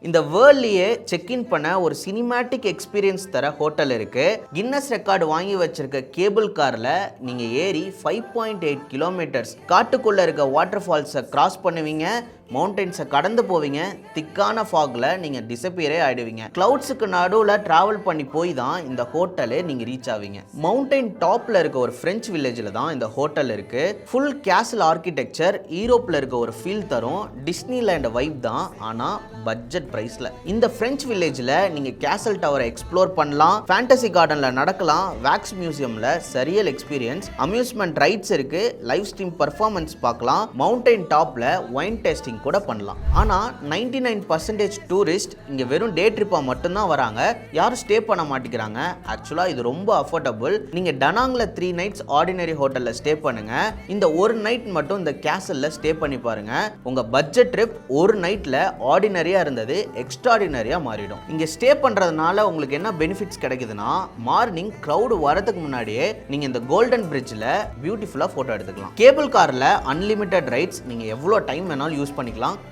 இந்த வேர்ல்ட்லயே check in பண்ண ஒரு சினிமேட்டிக் எக்ஸ்பீரியன்ஸ் தர ஹோட்டல் இருக்கு. கின்னஸ் ரெக்கார்டு வாங்கி வச்சிருக்க கேபிள் கார்ல நீங்க ஏறி 5.8 கிலோமீட்டர்ஸ் காட்டுக்குள்ள இருக்க வாட்டர் ஃபால்ஸை கிராஸ் பண்ணுவீங்க. மவுண்டன்ஸை கடந்து போவீங்க. திக்கான ஃபாக்ல நீங்க டிசப்பியரே ஆயிடுவீங்க. கிளவுட்ஸுக்கு நடுவில் டிராவல் பண்ணி போய் தான் இந்த ஹோட்டலே நீங்க ரீச் ஆவீங்க. மவுண்டன் டாப்ல இருக்க ஒரு பிரெஞ்சு வில்லேஜில் தான் இந்த ஹோட்டல் இருக்கு. ஃபுல் கேசல் ஆர்கிடெக்சர் யூரோப்ல இருக்க ஒரு ஃபீல் தரும். டிஸ்னிலேண்ட் வைப் தான், ஆனா பட்ஜெட் பிரைஸ்ல. இந்த பிரெஞ்சு வில்லேஜில் நீங்க கேசல் டவரை எக்ஸ்ப்ளோர் பண்ணலாம், ஃபேண்டசி கார்டன்ல நடக்கலாம், வேக்ஸ் மியூசியம்ல சரியல் எக்ஸ்பீரியன்ஸ், அம்யூஸ்மெண்ட் ரைட்ஸ் இருக்கு, லைவ் ஸ்ட்ரீம் பர்ஃபார்மன்ஸ் பார்க்கலாம், மவுண்டன் டாப்ல வைன் டேஸ்டிங் கூட பண்ணலாம். ஆனா 99% டூரிஸ்ட் இங்க வெறும் டே ட்ரிப்பா மட்டும் தான் வராங்க. யாரும் ஸ்டே பண்ண மாட்டேங்கிறாங்க. ஆக்சுவலா இது ரொம்ப அஃபோர்டபுள். நீங்க டனாங்ல 3 நைட்ஸ் ஆர்டினரி ஹோட்டல்ல ஸ்டே பண்ணுங்க. இந்த ஒரு நைட் மட்டும் இந்த கேசல்ல ஸ்டே பண்ணி பாருங்க. உங்க பட்ஜெட் ட்ரிப் ஒரு நைட்ல ஆர்டினரியா இருந்தது எக்ஸ்ட்ராடினரியா மாறிடும். இங்க ஸ்டே பண்றதுனால உங்களுக்கு என்ன பெனிஃபிட்ஸ் கிடைக்குதுன்னா, மார்னிங் கிரவுட் வரதுக்கு முன்னாடியே நீங்க இந்த கோல்டன் பிரிட்ஜ்ல பியூட்டிஃபுல்லா போட்டோ எடுத்துக்கலாம். கேபிள் கார்ல அன்லிமிட்டெட் ரைட்ஸ் நீங்க எவ்வளவு டைம் வேணாலும் யூஸ் பண்ணிக்கலாம்.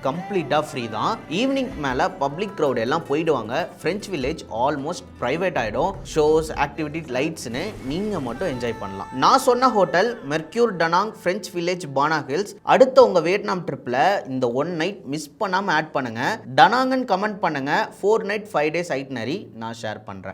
கம்ப்ளீட்டா ஃப்ரீ தான். ஈவினிங் மேல பப்ளிக் கிரவுட் எல்லாம் போயிடுவாங்க. பிரெஞ்சு வில்லேஜ் ஆல்மோஸ்ட் பிரைவேட் ஆயிடும். ஷோஸ், ஆக்டிவிட்டி, லைட்ஸ்னு நீங்க மட்டும் என்ஜாய் பண்ணலாம். நான் சொன்ன ஹோட்டல் மெர்க்யூர் டனாங் பிரெஞ்சு வில்லேஜ் பானா ஹில்ஸ். அடுத்த உங்க வியட்நாம் ட்ரிப்ல இந்த 1 நைட் மிஸ் பண்ணாம ஆட் பண்ணுங்க. டனாங்கன் கமெண்ட் பண்ணுங்க. 4 நைட் 5 டேஸ் ஐட்னரி நான் ஷேர் பண்றேன்.